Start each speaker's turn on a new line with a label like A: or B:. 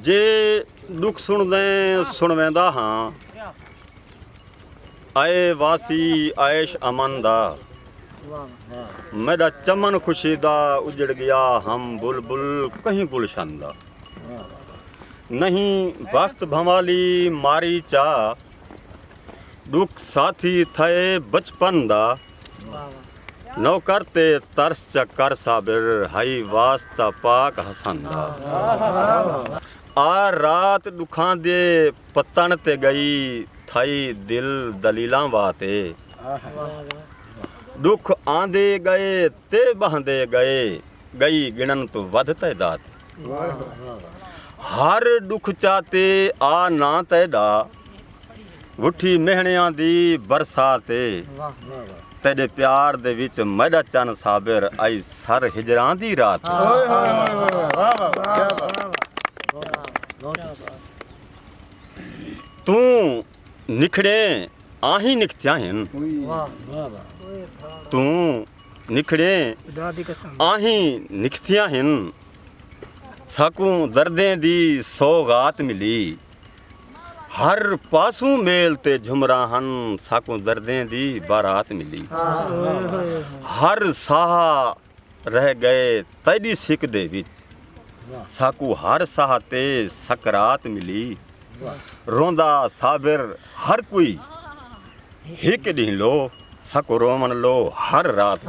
A: जे दुख सुनवेंदा हाँ आए वासी आयश अमन दा मेरा चमन खुशी दा उजड़ गया हम बुलबुल कहीं गुलशन दा नहीं वक्त भंवाली मारी चा दुख साथी थे बचपन दा नौकर ते तरस चक्कर साबिर हाई वास्ता पाक हसन दा आ रात दुखां दे पत्तन ते गई थाई दिल दलीलां वाते दुख आंदे गए ते बहंदे गए गई गिणन तो वध तैदात हर दुख चाते आ ना तैदा उठी मेहणियां दी बरसाते तेरे प्यार दे विच मैदा चन साबिर आई सर हिजरां दी रात तू निखड़े आही निकत्या हिन तू निखड़े आही निकत्या हिन साकू दर्दें दी सौगात मिली हर पासू मेल ते झुमरा हन साकू दर्दें दी बारात मिली हर साह रह गए तेरी सिक दे विच साकू हर साह ते सकरात मिली रोंदा साबिर हर कोई हिक ॾींहुं लो साकू रोमन लो हर रात